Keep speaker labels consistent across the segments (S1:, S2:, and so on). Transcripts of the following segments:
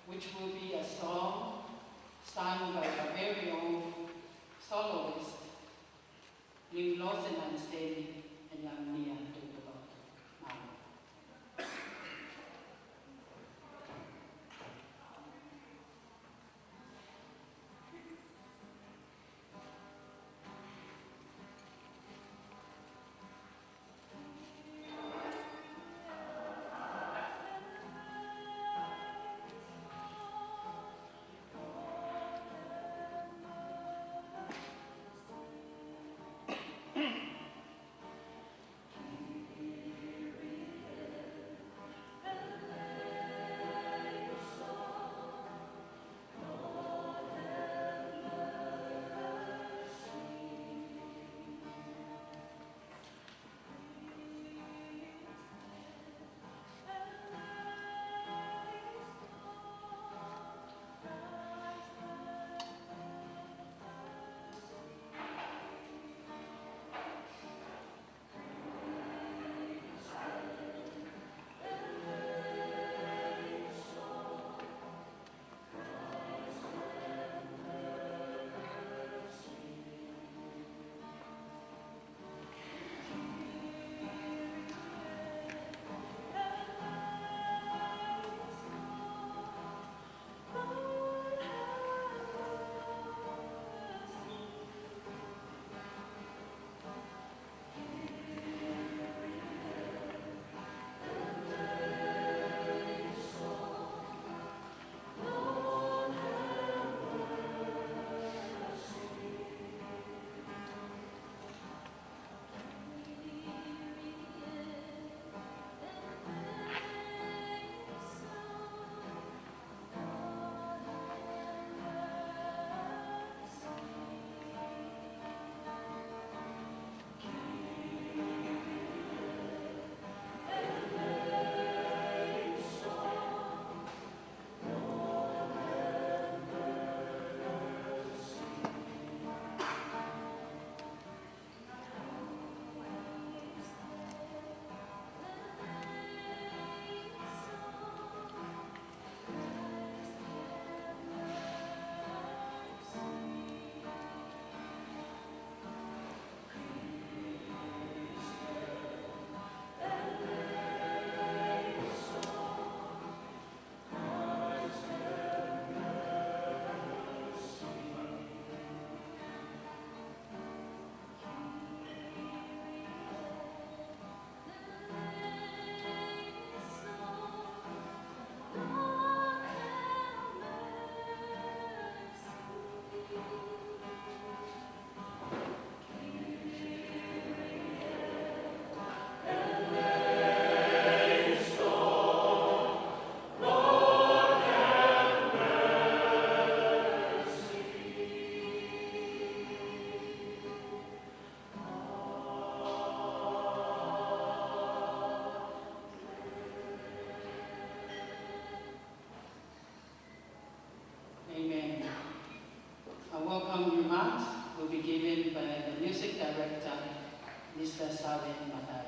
S1: which will be a song sung by our very own soloist, Ling Losenan Sen and Lamnia Tutubato. Amen. Our welcome remarks will be given by the music director, Mr. Saben Matai.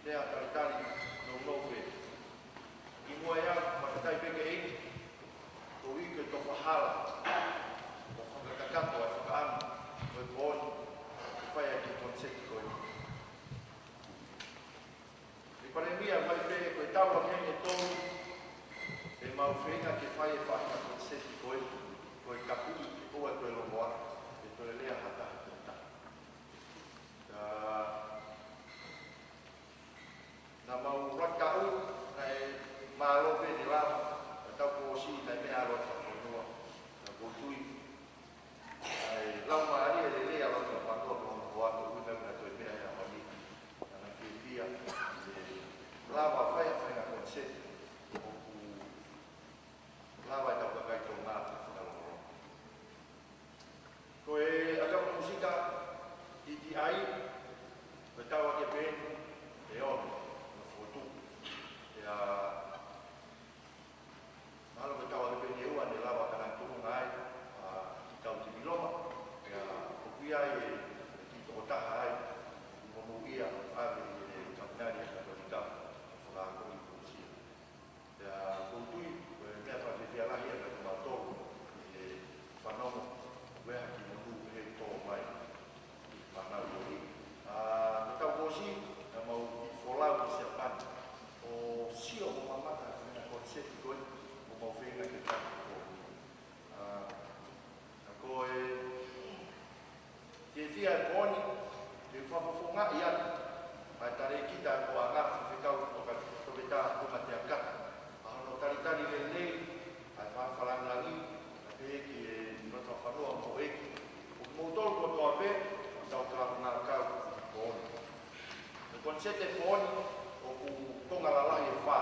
S2: lea taritari no nope. I mua ea, makatai peke e, ko ike to pahala, o whakakakapo e whakaanu, koe pōni, e whai aki konseti koe. I paremia, mai peke koe taua kenge tōru, e mau whenga ke whai e whaka konseti koe, koe kapu, koe koe lomoa, e koe lea hata hata. Na mau rakau, nei malo pe ni lava, tau ko si nei me alo ta ko noa, na ko tui. Ai lau maari e le alo ta pato ko ko ato una na to me ya mani. Na ki via lava fai na konset. Ko lava ta ka kai to na ta lo. Ko e aga musika di ai, ko tau ke ben e on. Malo ke tau ke pene ua ne lawa kana tumu ngai ki tau te biloma ko pia e ki to taha ai mo mo ia ave e kaunari ka to ta la ko i kusi ya ko tui me fa te fia la hia ka ma to e fanomo we ha ki mo e to mai fa na ko i tau ko si na mau i folau ki se pan o sio mo mamata na konsepti koe o mau whenga ke tāku ko. Ko e te whia e pōni, te whawhawhonga i atu, mai tare kita ko a ngā whawhikau o ka tōpeta kuma te akata. Ahono taritari le nei, ai whawhalangangi, a te eki e rata whanua mo eki. O mōtoro ko toa pē, o tau tāku ngā kau i pōni. Le konsepti pōni, o ku konga lalai e whā.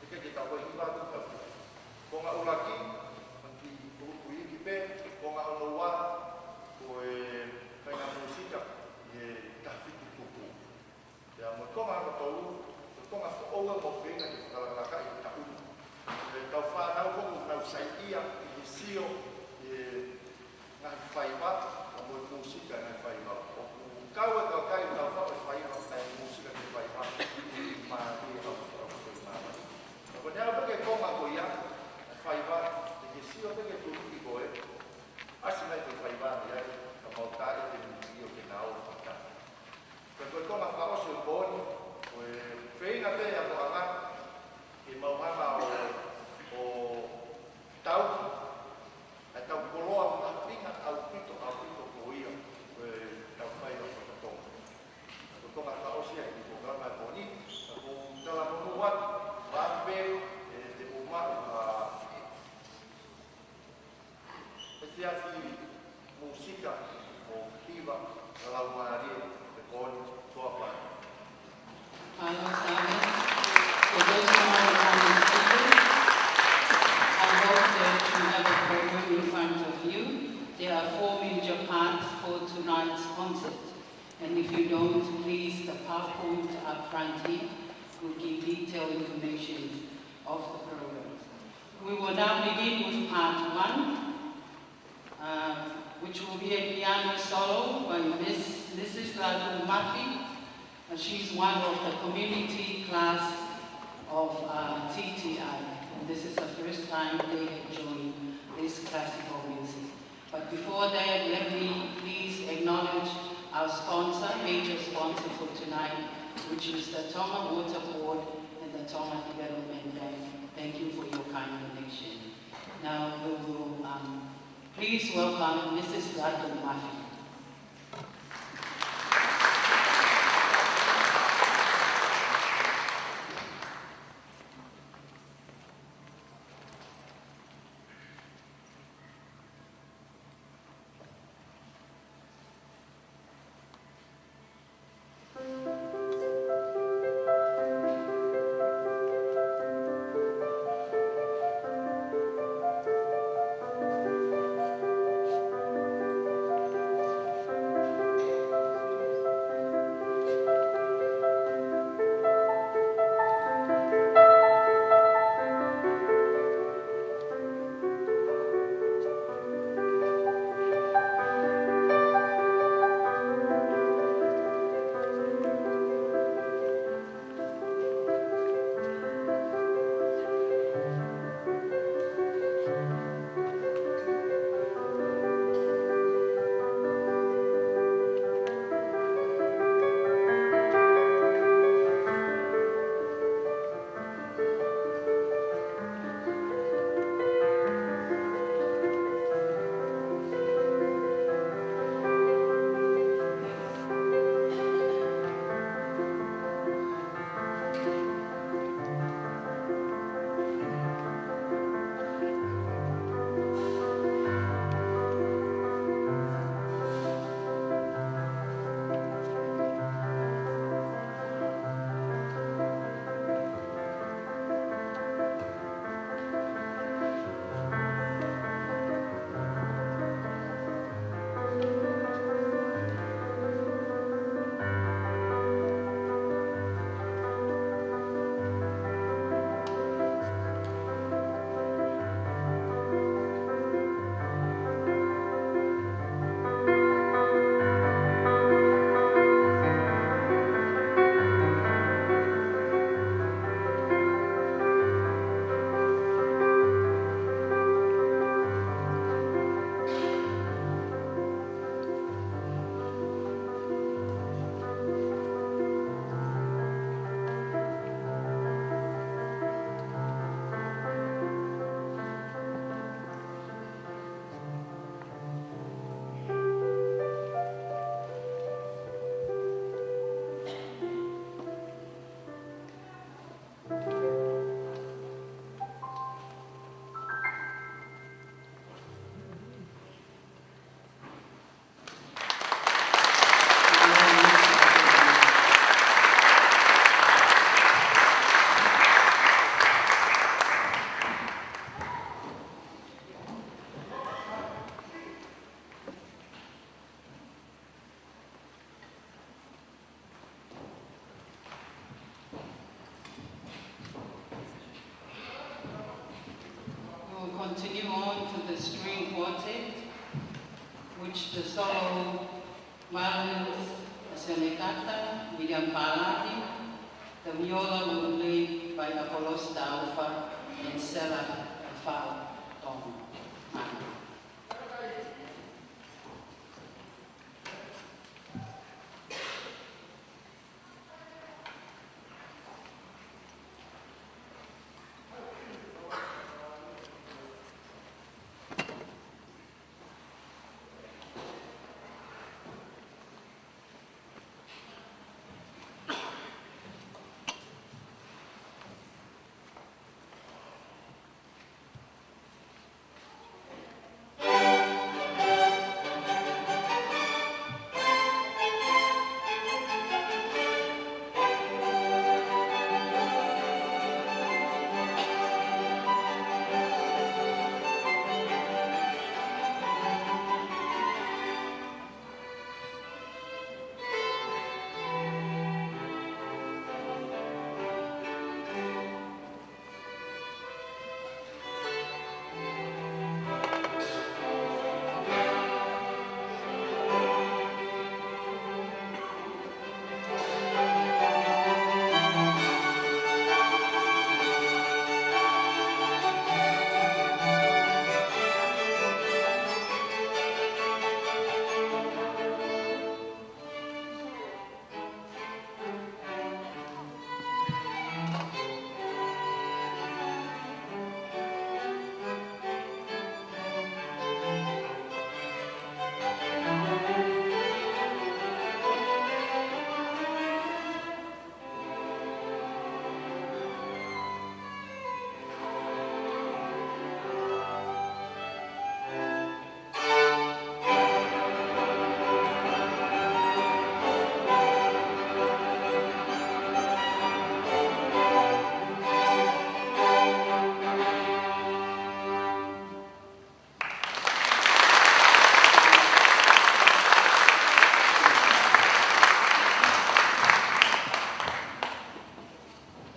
S2: Eke te tau i wātu tau. Konga uraki, manti uruku iki pē, konga onoa, ko e whainga musika, e tawhiti kuku. Ia mo konga ano tau, konga whaoa mo whenga ki whakalaka i tau. E tau whanau kongu nau saitia, i sio, e ngai whaiwa, a mo e musika ngai whaiwa. O ku kau e kau kai tau whao e whaiwa, ngai musika ki whaiwa, maa ki e hau koi maa. Ko nea peke konga ko ia, whaiwa, te ke sio peke turuki koe, asi mai koe whaiwa ni ai, ka mautare te mutio ke nao whaka. Ka koe konga whaoso e pōni, koe whenga pe a ko anga, ke mauhana o tau, ai tau koloa mga pinga au pito ko ia, koe tau whaiwa whakatonga. Koe konga whaoso ia, i ko grama e pōni, ko tala monu watu, Bambe, te umar, e te afi musika o hiva, lau maari, te koni, toa whai.
S1: Hello, Simon. For those who are becoming speakers, I hope that you have a program in front of you. There are 4 major parts for tonight's concert. And if you don't, please, the PowerPoint up front here will give detailed information of the program. We will now begin with part 1, which will be a piano solo by Mrs. Radu Murphy. She's one of the community class of TTI. And this is the first time they have joined this classical music. But before that, let me please acknowledge our sponsor, major sponsor for tonight, which is the Tonga Water Board and the Tonga Development Bank. Thank you for your kind donation. Now we will please welcome Mrs. Radu Murphy. which the solo violins, Senekata, William Palati, the viola will be played by Apollos Alpha and Sela Alpha Tom.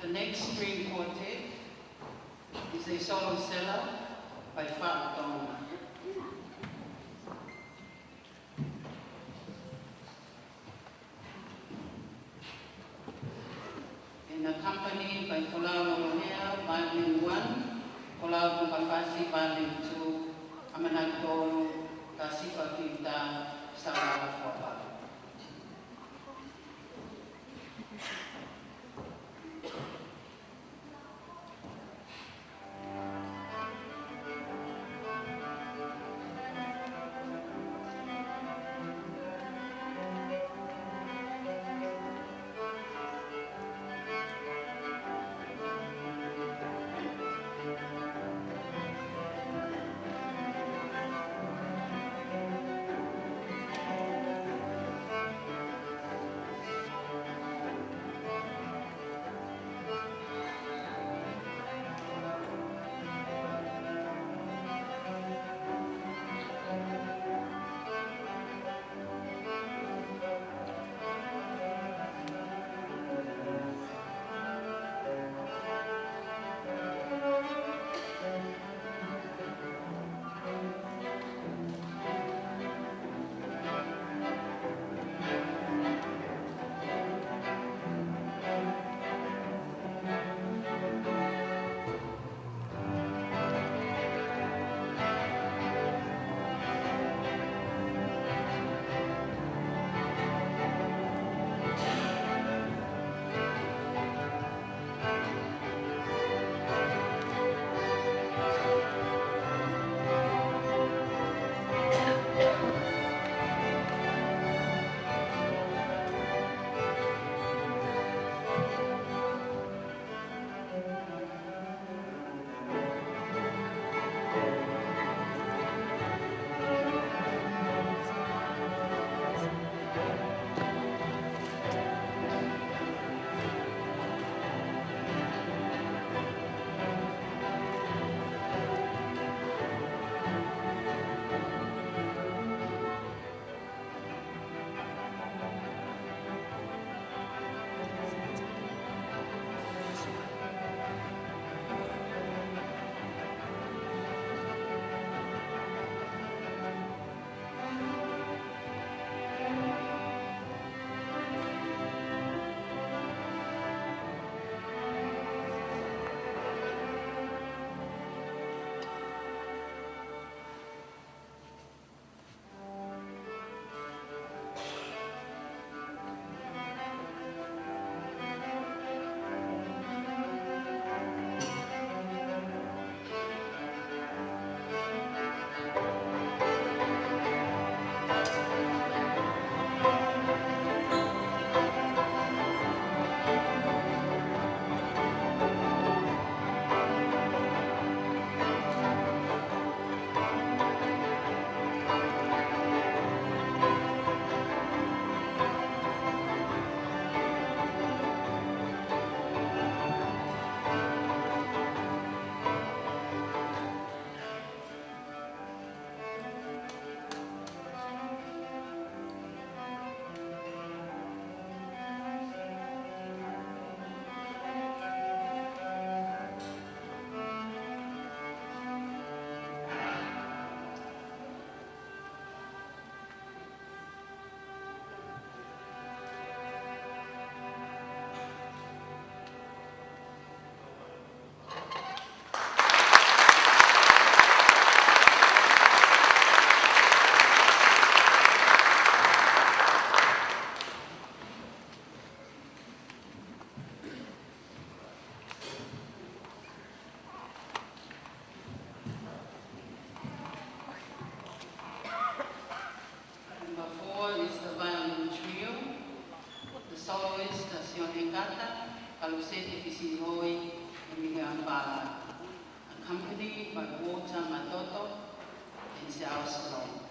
S1: The next string quartet is a solo cello by Fat Dong. And accompanied by Folau Moronea, Violin 1, Folau Bukafasi, Violin 2, Amanat Toro, Kasifa Kita, Sabara Fola. Kalusete Fisinoi, Migambala, accompanied by Walter Matoto and Xiao Salom.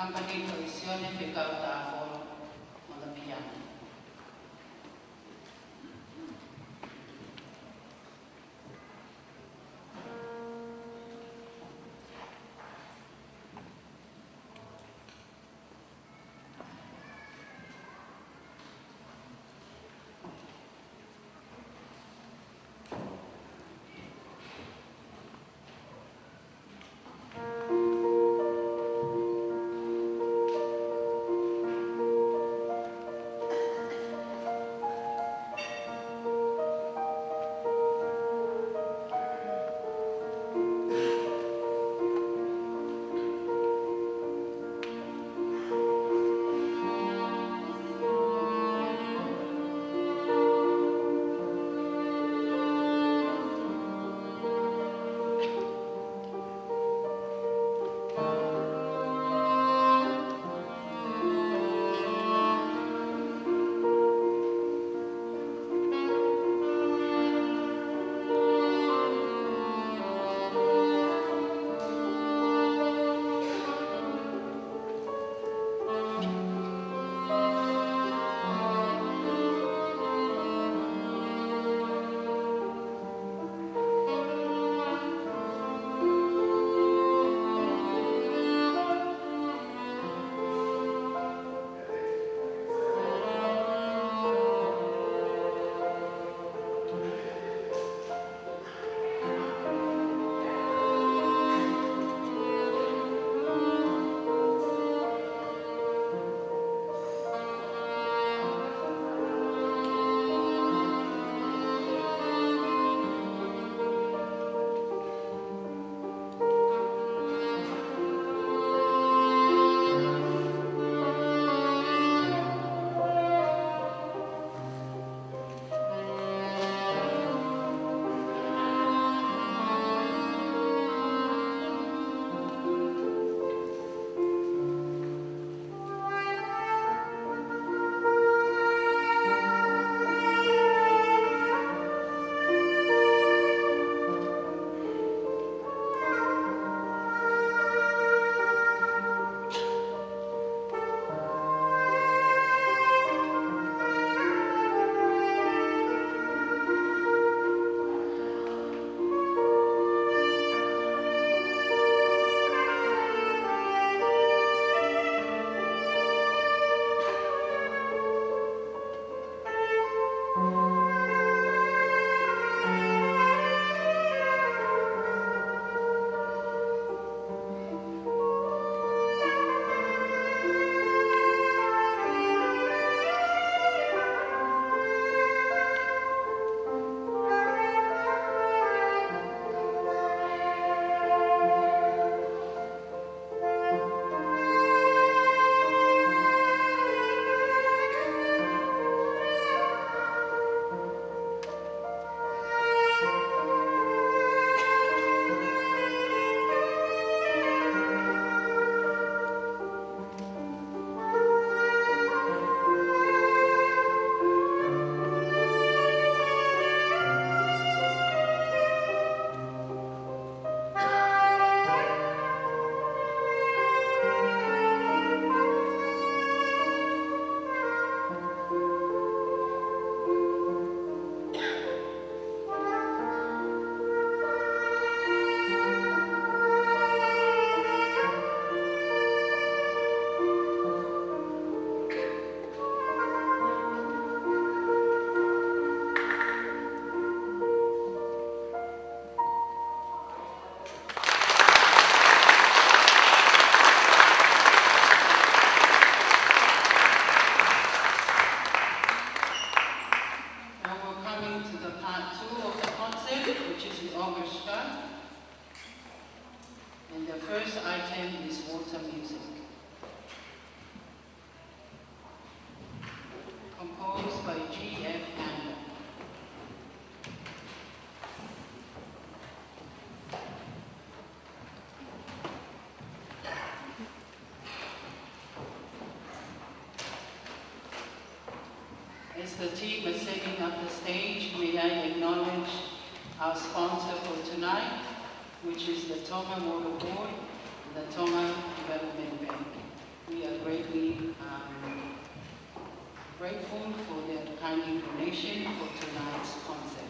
S3: accompanied by Sione Ficauta on the piano.
S1: first item is water music, composed by G.F. Handel. As the team is setting up the stage, may I acknowledge our sponsor for tonight, which is the Tonga Motor Board and the Tonga Development Bank. We are greatly grateful for their kind donation for tonight's concert.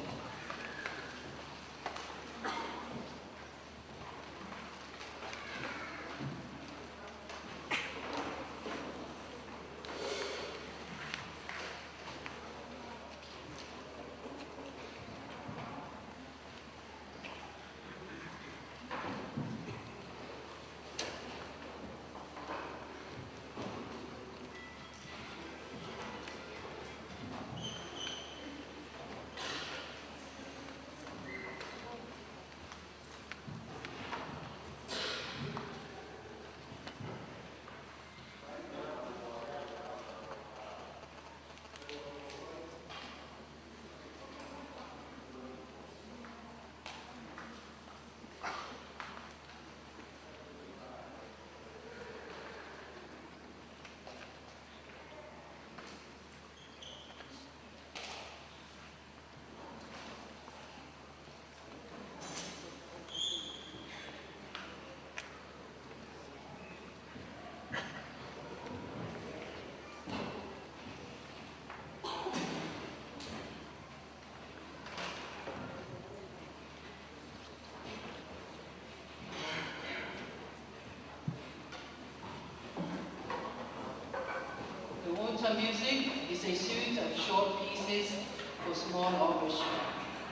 S1: Water music is a suite of short pieces for small orchestra,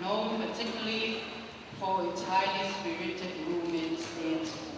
S1: known particularly for its highly spirited movements dance form.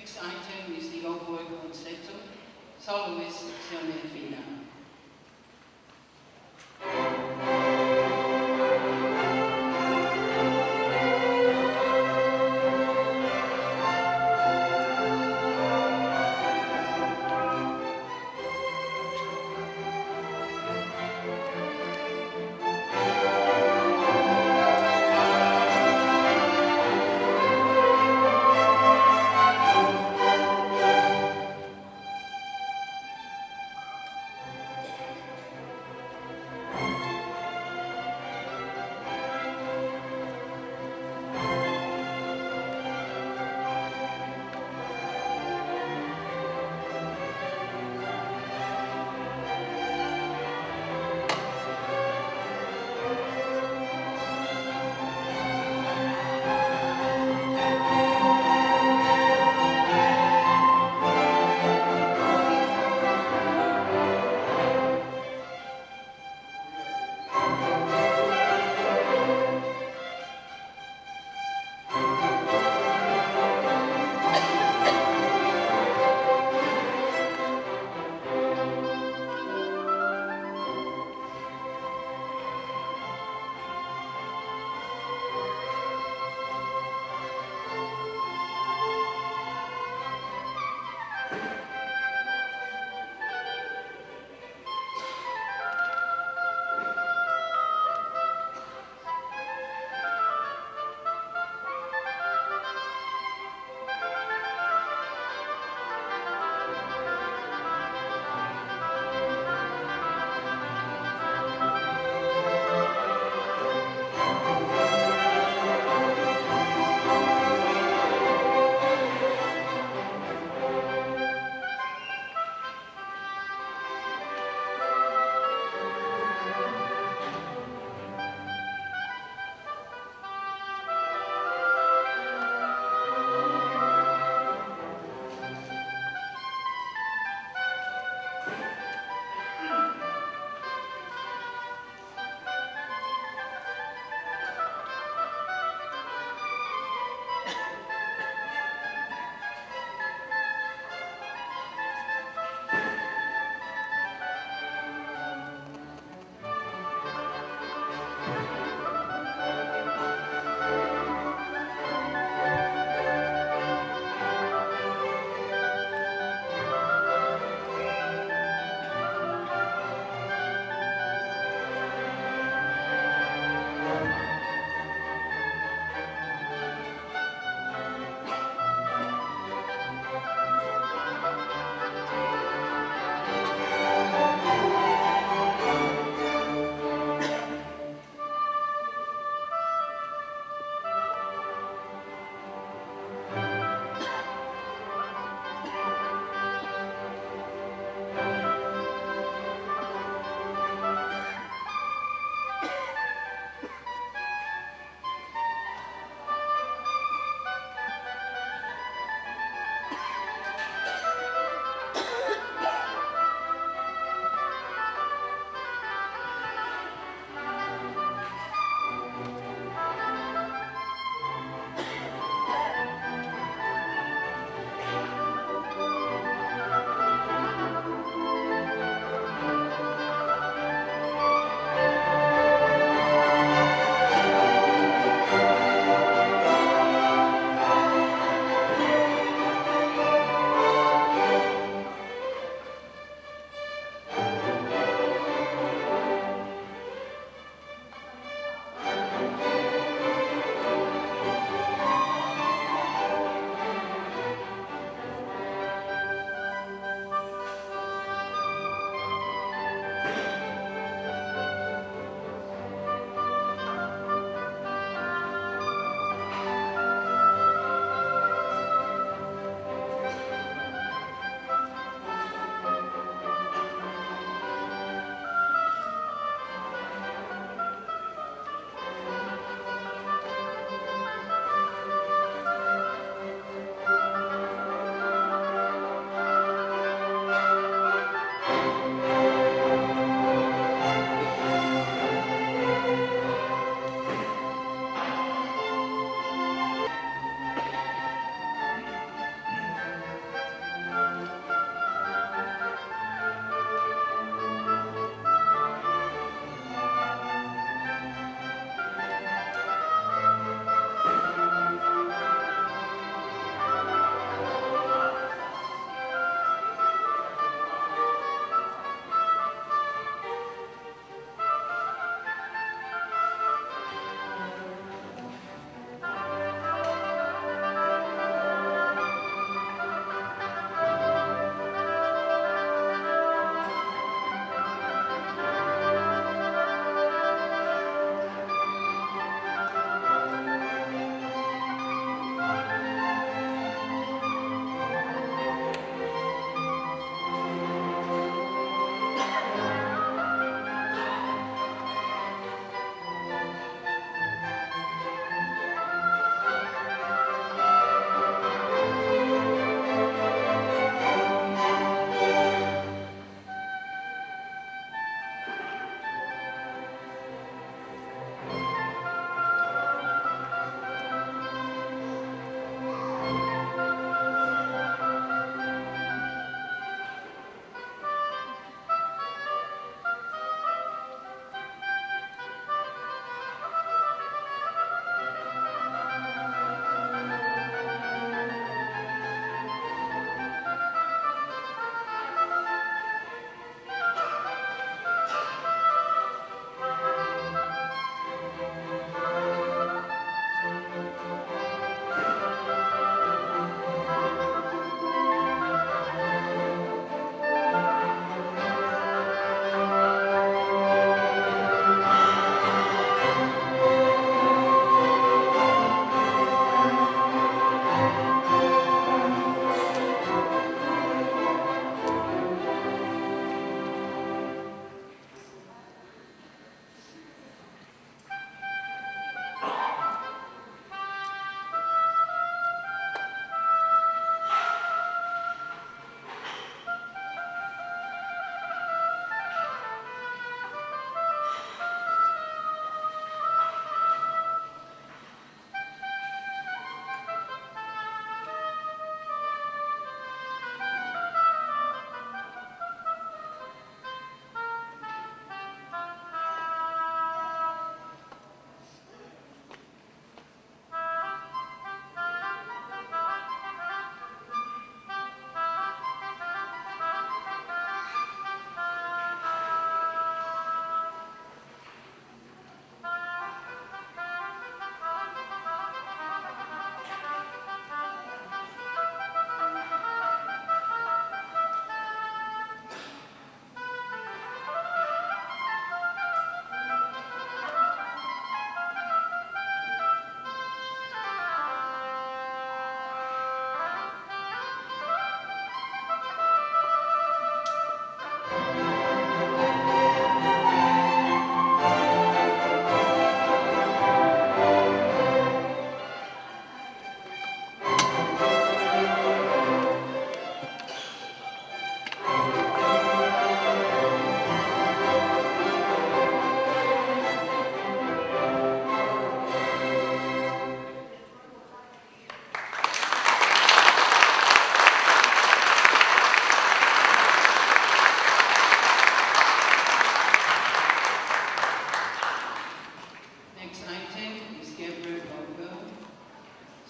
S1: Next item is the Ogoe Concerto, Soloist Sione Fina.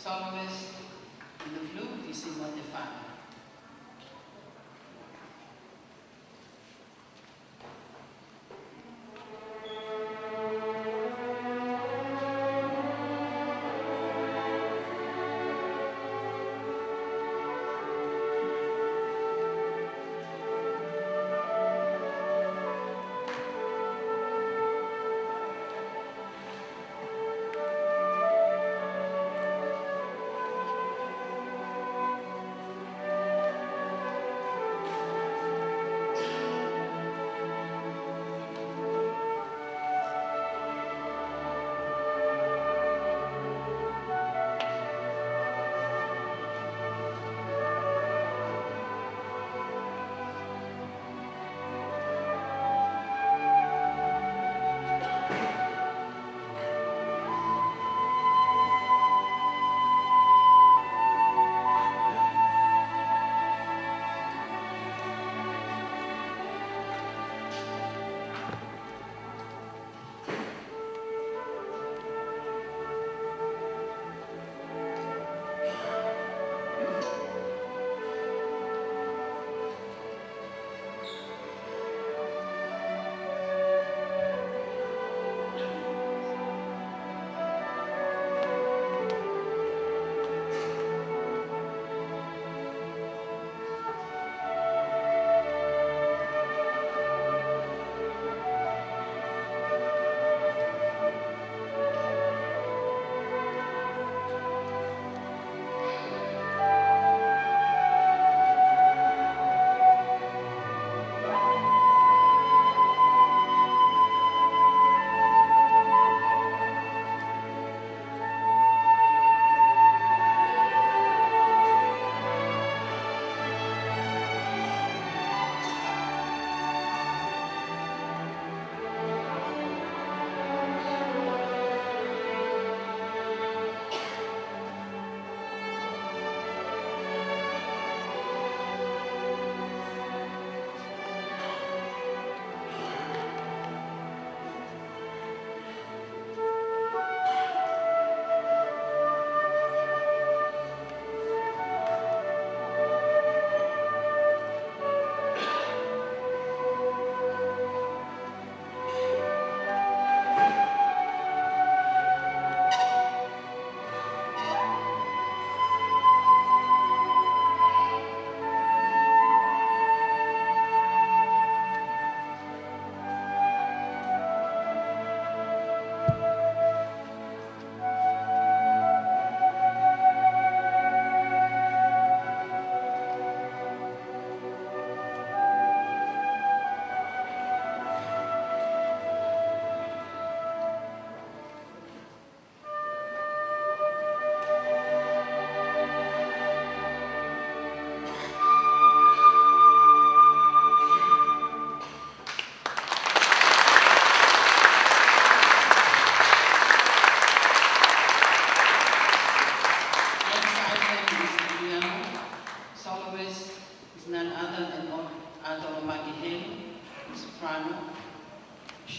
S1: Soloist in the flute is Simon Defano.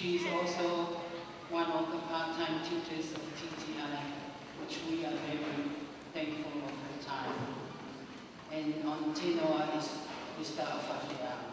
S1: She is also one of the part-time tutors of TTI, which we are very thankful of her time. And on tenor is Mr. Afafia.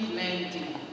S1: Clean Land Deal.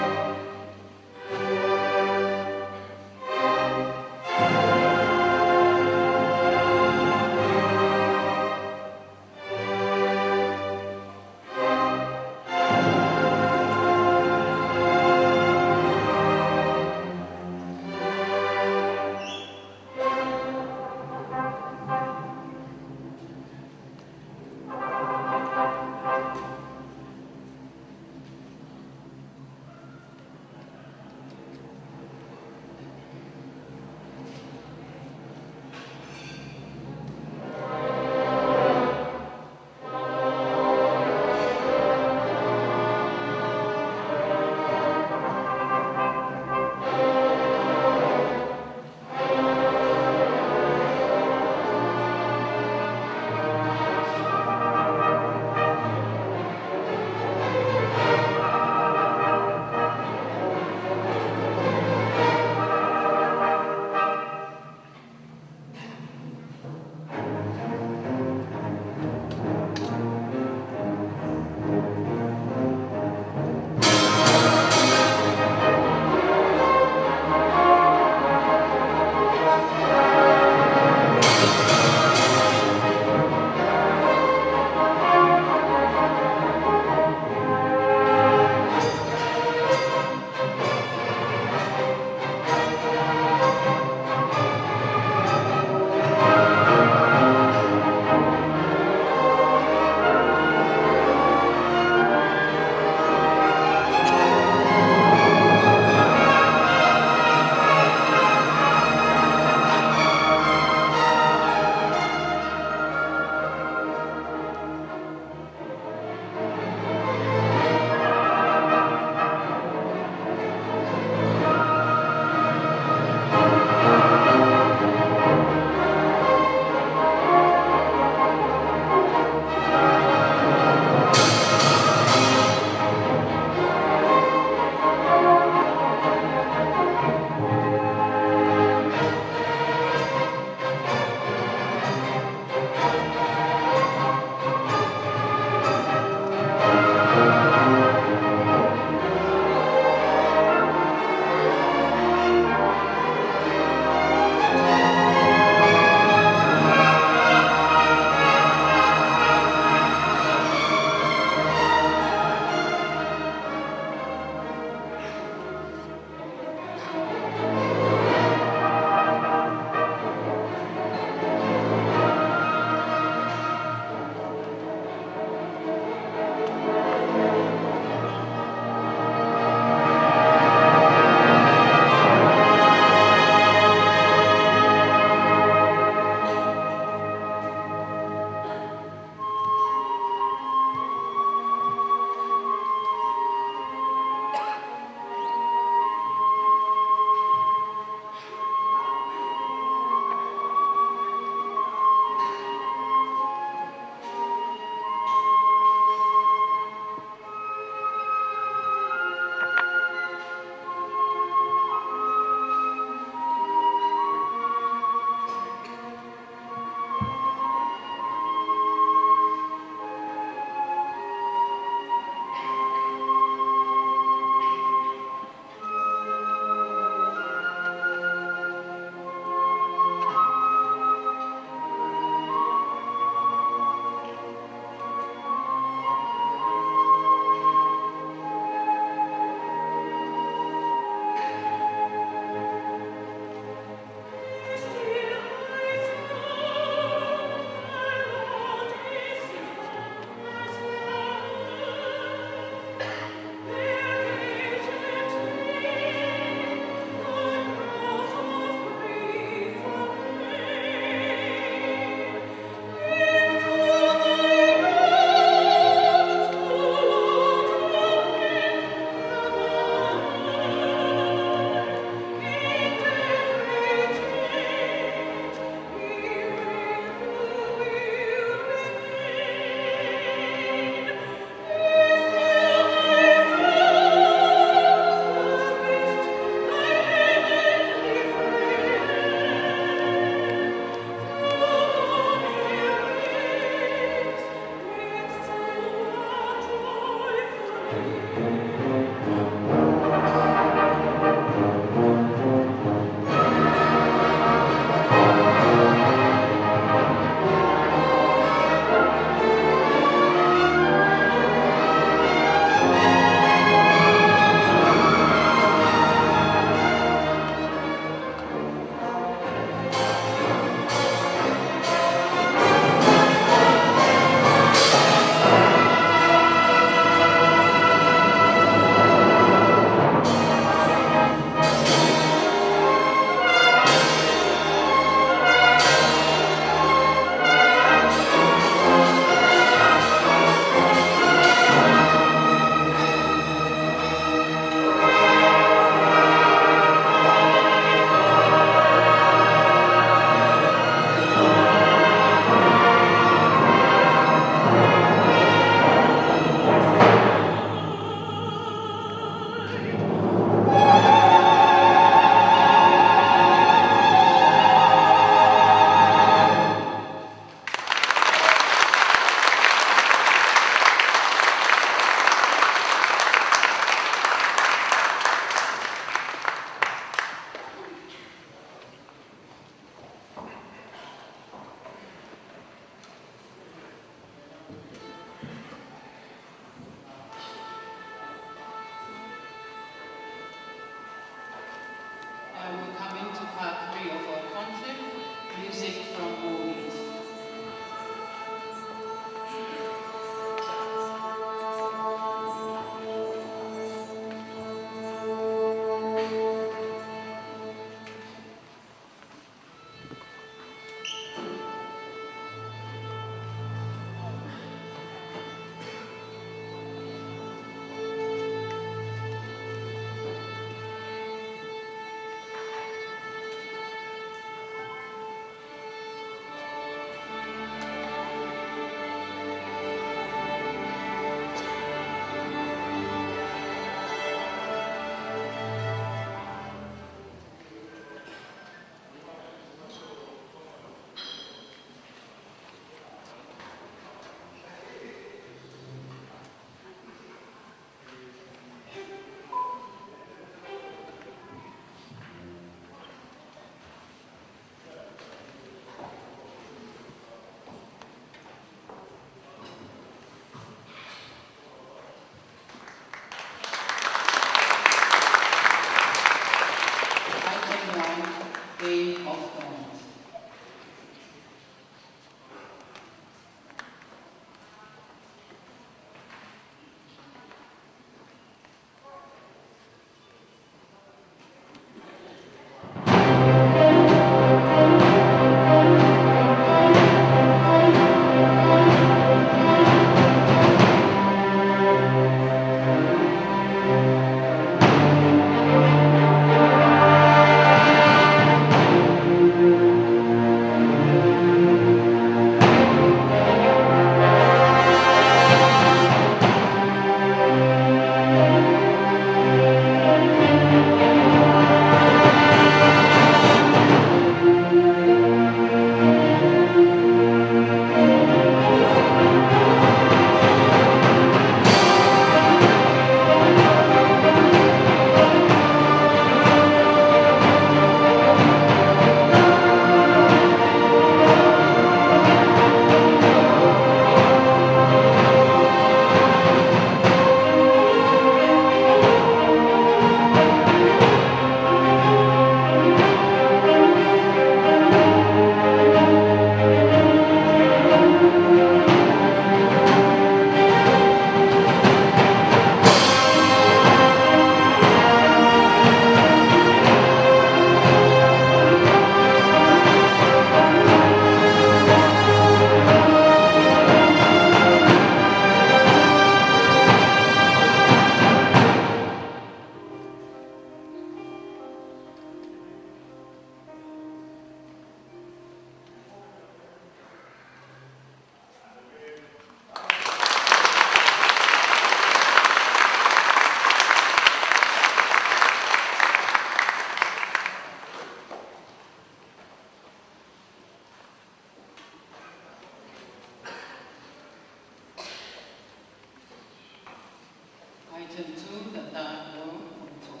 S1: Item 2, the third row from top.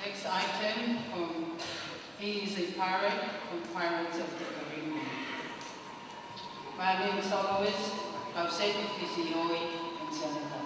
S1: Next item from he is a pirate from Pirates of the Caribbean. My main soloist, Kauseti Fisioi and Seneca.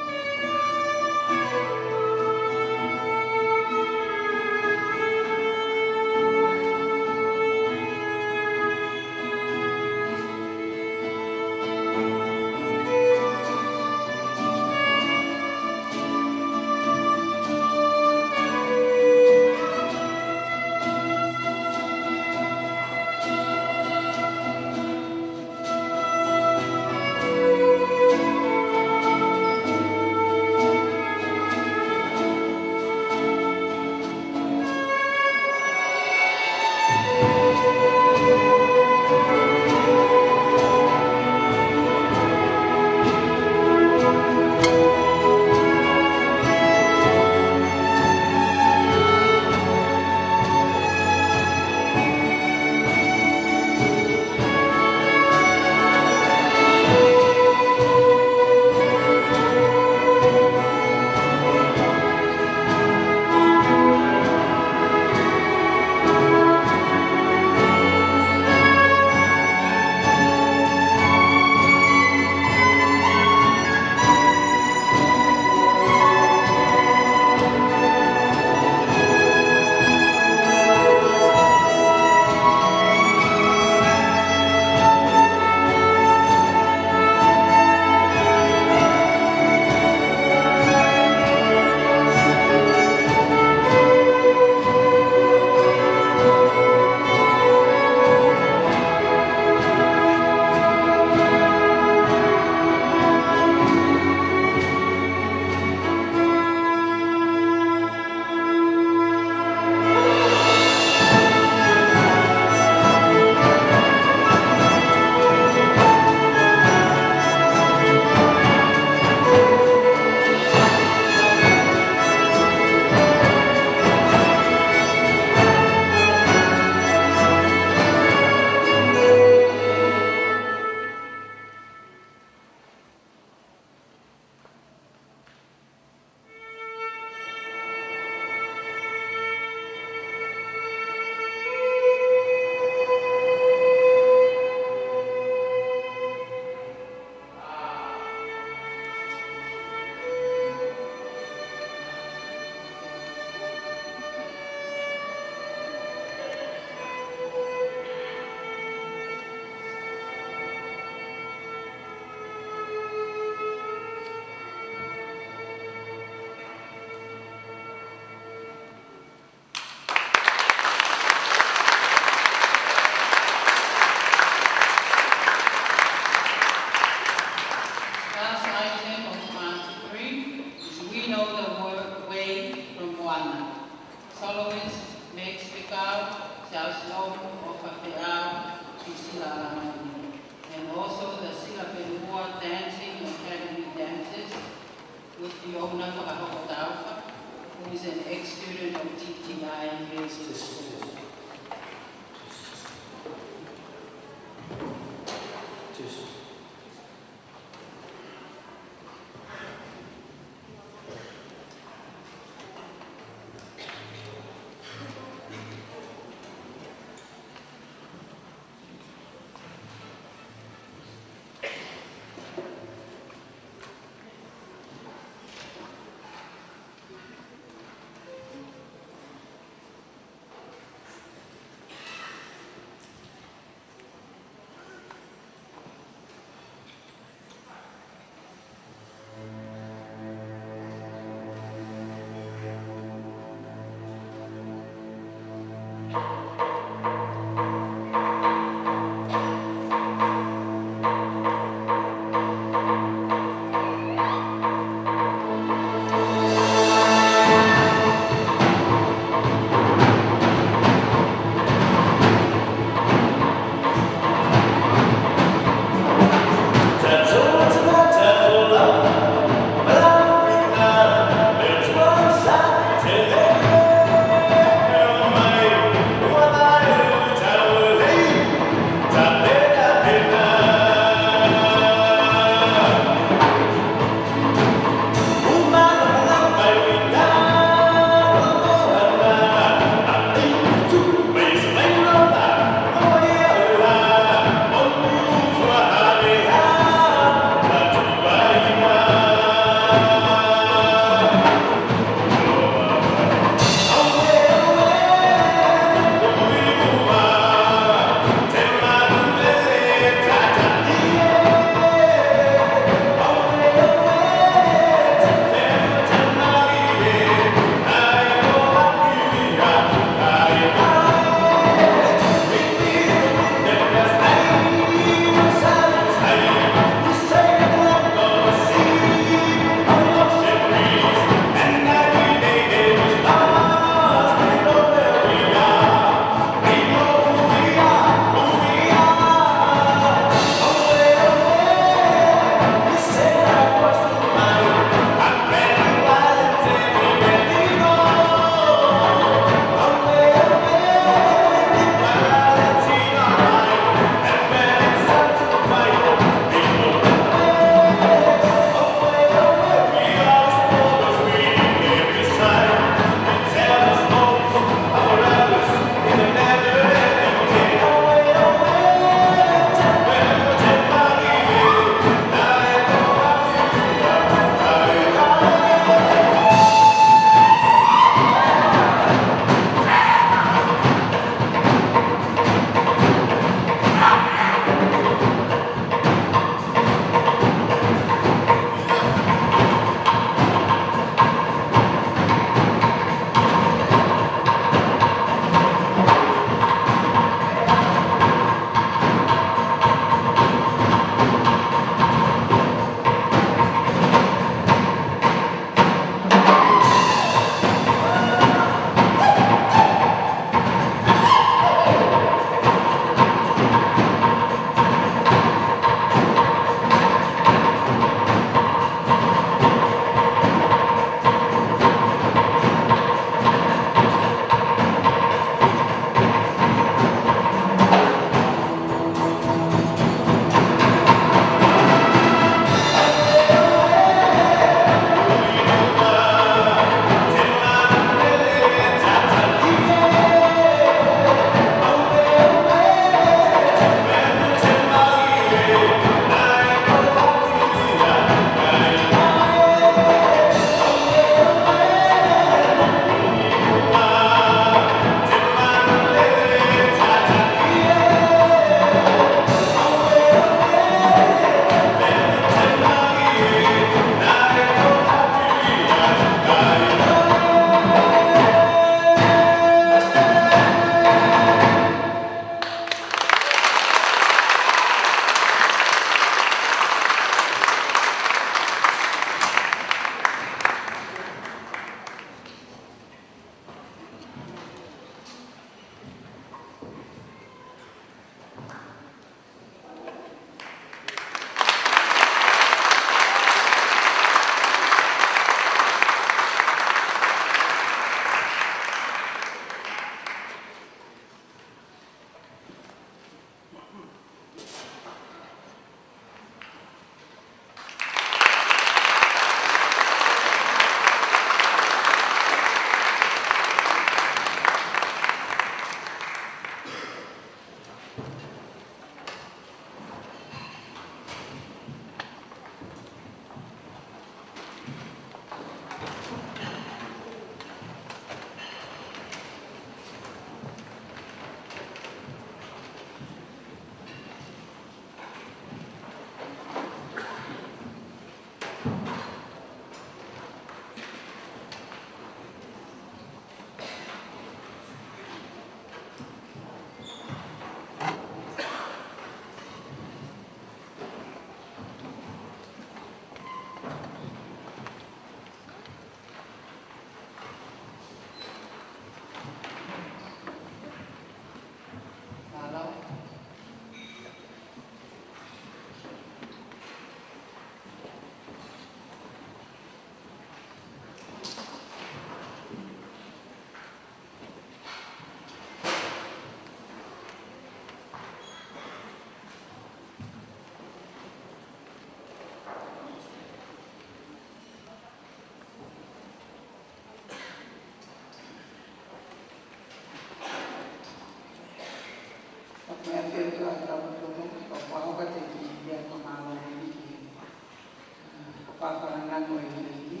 S3: whakarangan o i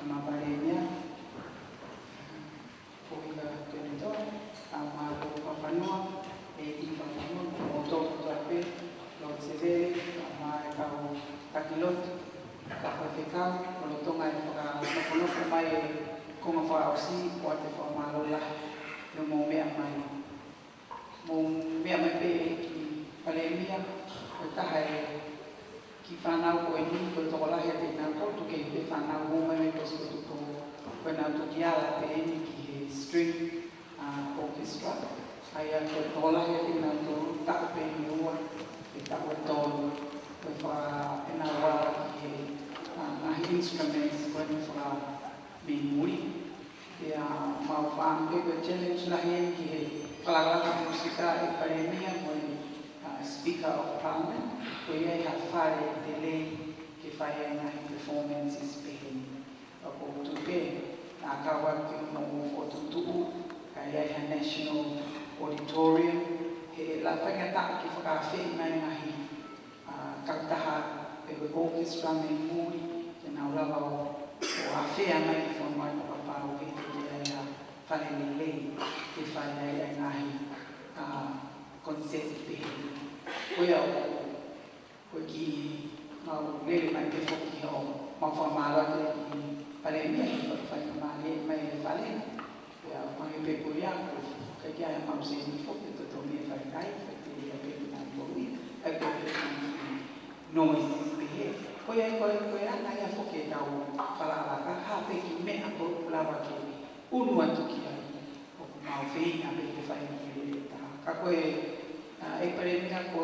S3: na maparemia. Puhika tuenito, ama ko whawhanua, e ti whawhanua, o tōku tuape, Lord Severi, ama e kau takilotu, ka whawhekau, o lo tonga e whakafonofo mai e konga whaosi, o te whamalola, no mō mea mai. Mō mea mai pe ki Palemia, o taha e ki whanau ko e ni, ko toko lahi a te nā koutu ke pe whanau mō mai ko si ko ko nā tuki ala pe e ni ki he string orchestra. Ai a ko toko lahi a te nā tō tako pe ni ua, e tako e tōnu, ko e wha e nā wala ki he ngahi instruments ko e wha me muri. E a mau whaampe ko challenge lahi e ki he whalawaka musika e Palemia ko e Speaker of Parliament, ko ia ha whare te lei ke whaia ngahi performances pehen. A ko tupe, a kawa ki no o tutu'u, ka ia ha National Auditorium, he la whangata ki whakawhi mai ngahi kautaha e we orchestra me muri, ke nā urawa o a whea mai ki whanau o paparo ke te ia whare lei ke whaia ia ngahi concert pehen. Koia o ki mau lele mai pe foki o mau whamara te ki Palemia i whakawhainamane mai e whale. Koia mai pe koia ko ka kia e mau se ni foki to tō me whaikai, whaiteri a pe nā tōui, a pe pe noises pe he. Koia i koia nai a foki e tau whalaraka, ha pe ki mea ko lawa ke unu atu ki ai. O mau whina pe ke whainaki le ta. Ka koe e Palemia ko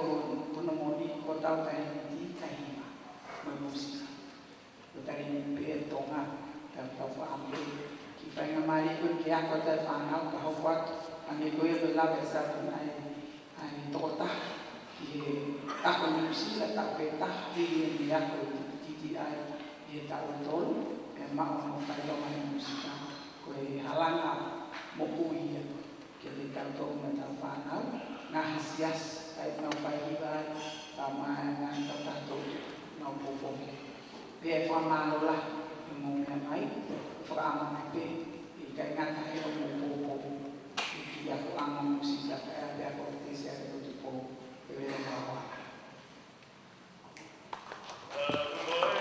S3: no moni ko tau kai ni kahima mai musika. Ko tari ni pe tonga tau whaampe ki whainga mari ko ki ako tai whanau ka hau kwatu ange ko e lawe sa ai tokota ki he tako ni musika tau pe tahi ni ako titi ai e tau tolu e mao no whainga mai musika ko e halanga mo ui ki le tau tolu na tau whanau ngahasias ai nau whaihiwa tama ngai tatato nau popoke. Pea whamalola i mō mea mai, whakaama mai pe, i kai ngata he o mō popo, i ki ako anga musika, kai a pea ko te se ake o tupo, e wera mawa.
S4: Oh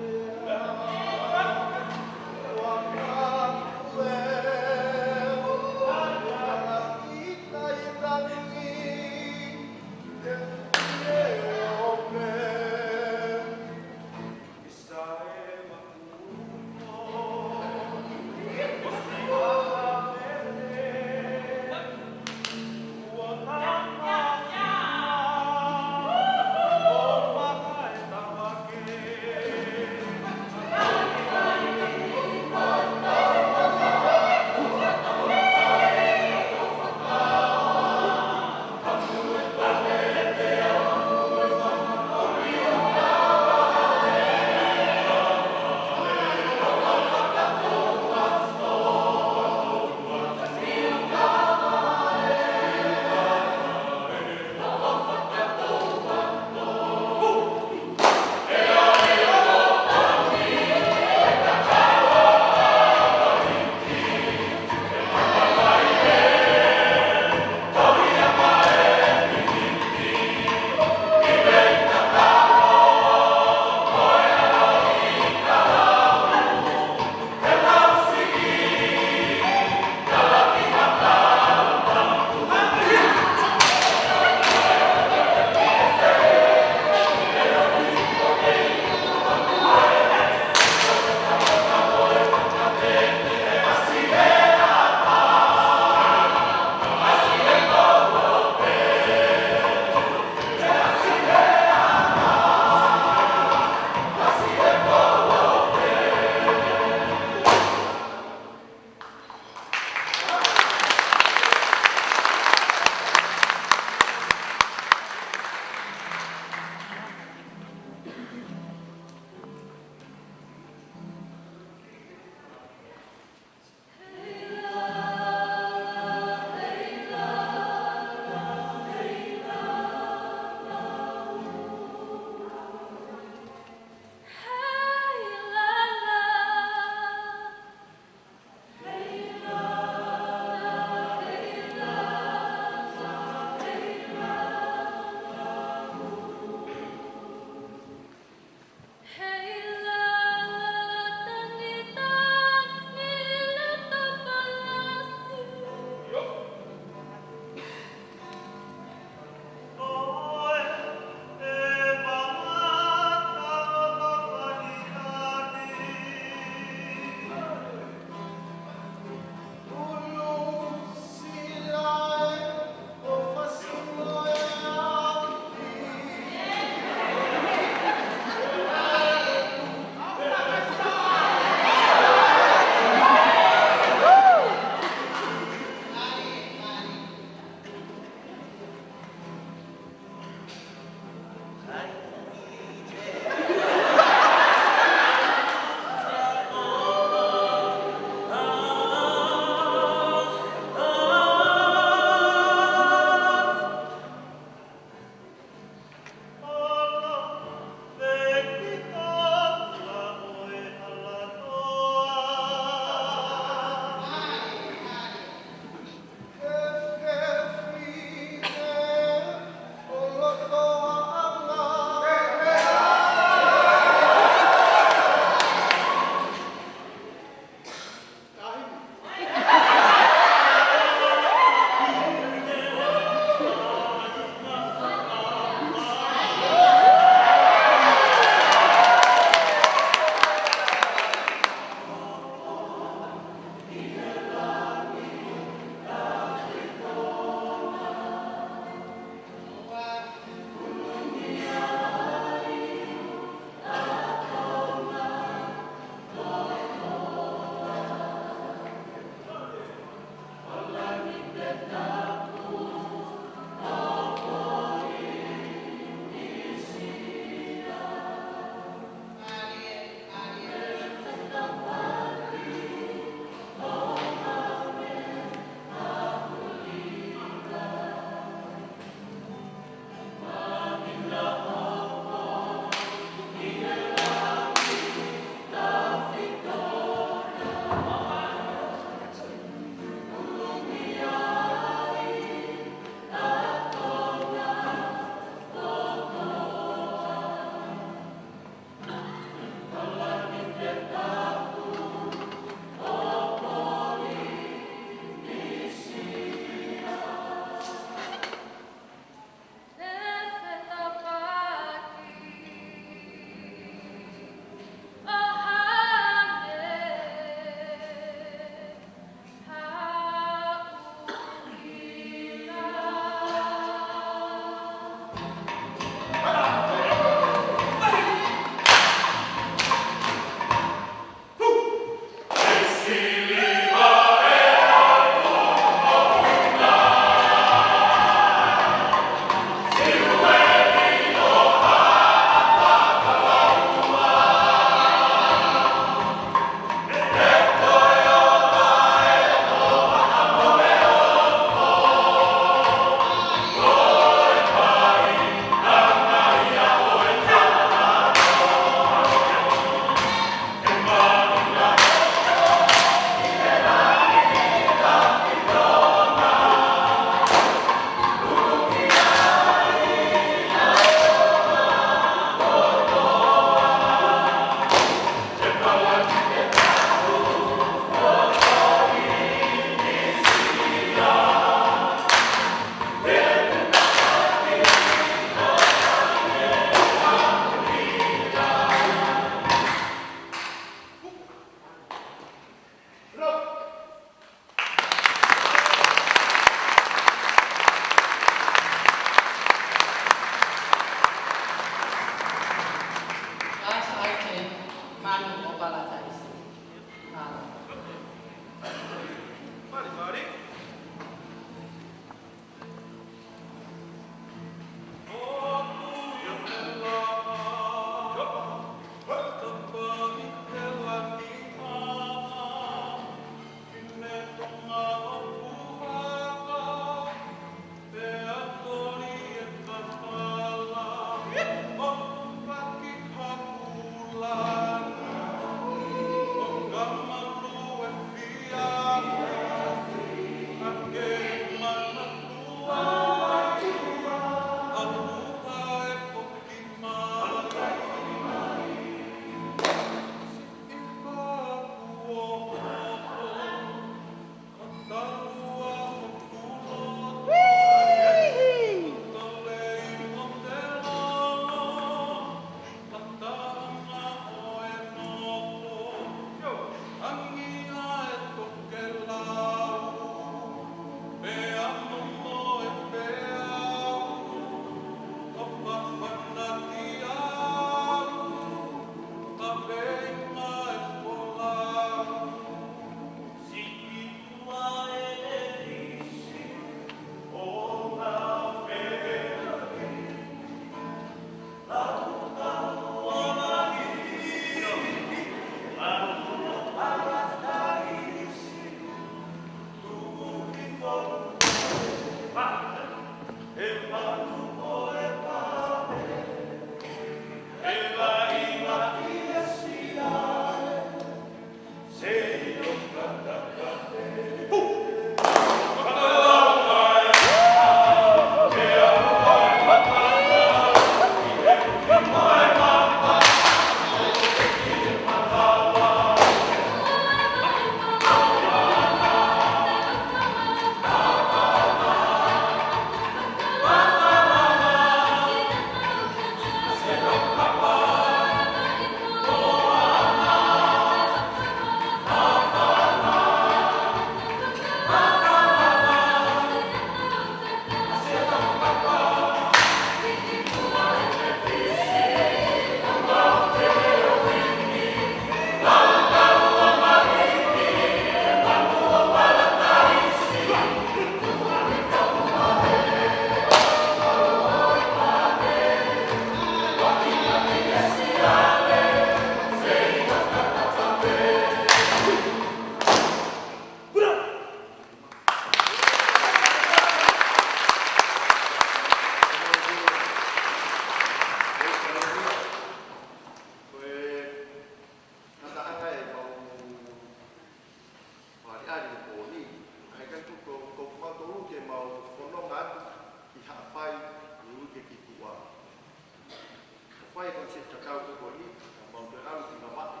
S2: whai konsep kakao te koni, mau te rau ki mamati,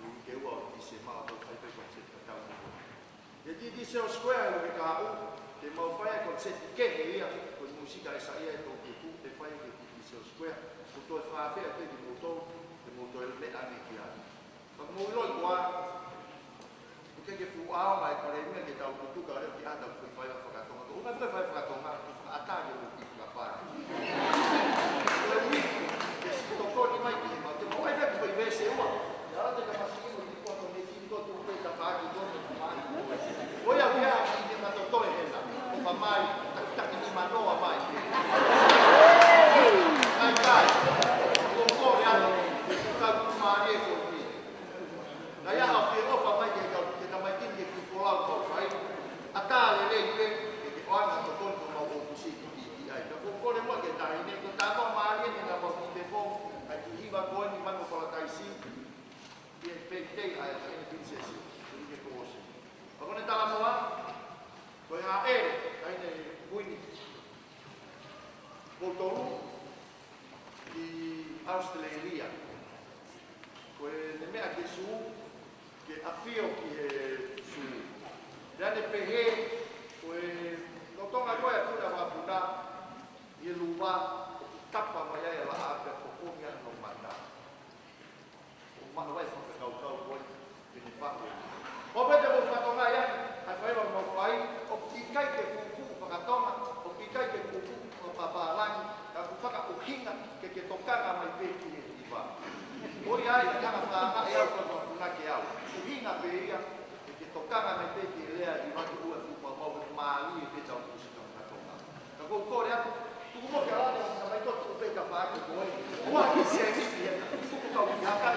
S2: i ke ua o ti se maa tau whai whai konsep kakao te koni. E ti se o square o ka au, te mau whai konsep ke ia, ko musika e sa ia e tō ke tu, te whai ke ti se o square, ko tō e whawhea te ki motou, te motou e me ane ki ane. Ka mou loi kua, ke fu ao mai kore me ke tau tu ka re ki ata ku fai fa ka tonga o mai fai fa tonga ata ke ku ki ka pa o ni ke si to ko ni mai ki ma te mo ai ku ve se o ya te ka masi ki mo ko to ni ki to tu pe ka pa ki to ma o ya ya ki ma to to e na o fa mai ta ki ni ma no a mai ai kai o ko ya ka ku ma ni ko ni na ya o ke o fa mai ke ka Polau kau fai, atale le ke ona to kon ko mau ofisi ki ai. Ko ko le mo ke tai ne ko ta mo mali ni na mo ki po ai ki va ko ni man ko la tai si. Ki pe te ai ni princess. Ni ke ko se. Ko ne tala mo ko ya ai ne buini. Ko to ki Australia. Ko ne me a ke su ke afio ki Dane pehe, oe notonga koe puna wapuna, i luwa, tapa mai ai la ape ko kumia no manda. O mana wai fa kau koe, ni whaku. O pete mo whatonga ia, ai whaiwa mo whai, o kikai ke fuku whakatonga, o kikai ke fuku o papalangi, ka ku whaka uhinga ke tokanga mai peki e iwa. Ori ai, kanga whaanga e au kwa puna ke au. Uhinga pe ia, tokanga mai peki e lea i watu ua tupa mau e maali e peta o kusika o katonga. Ka kou kore aku, tuku mo ke alane o mai kotu upe ka whaake koe, ua ki se niki e, tuku kau ki haka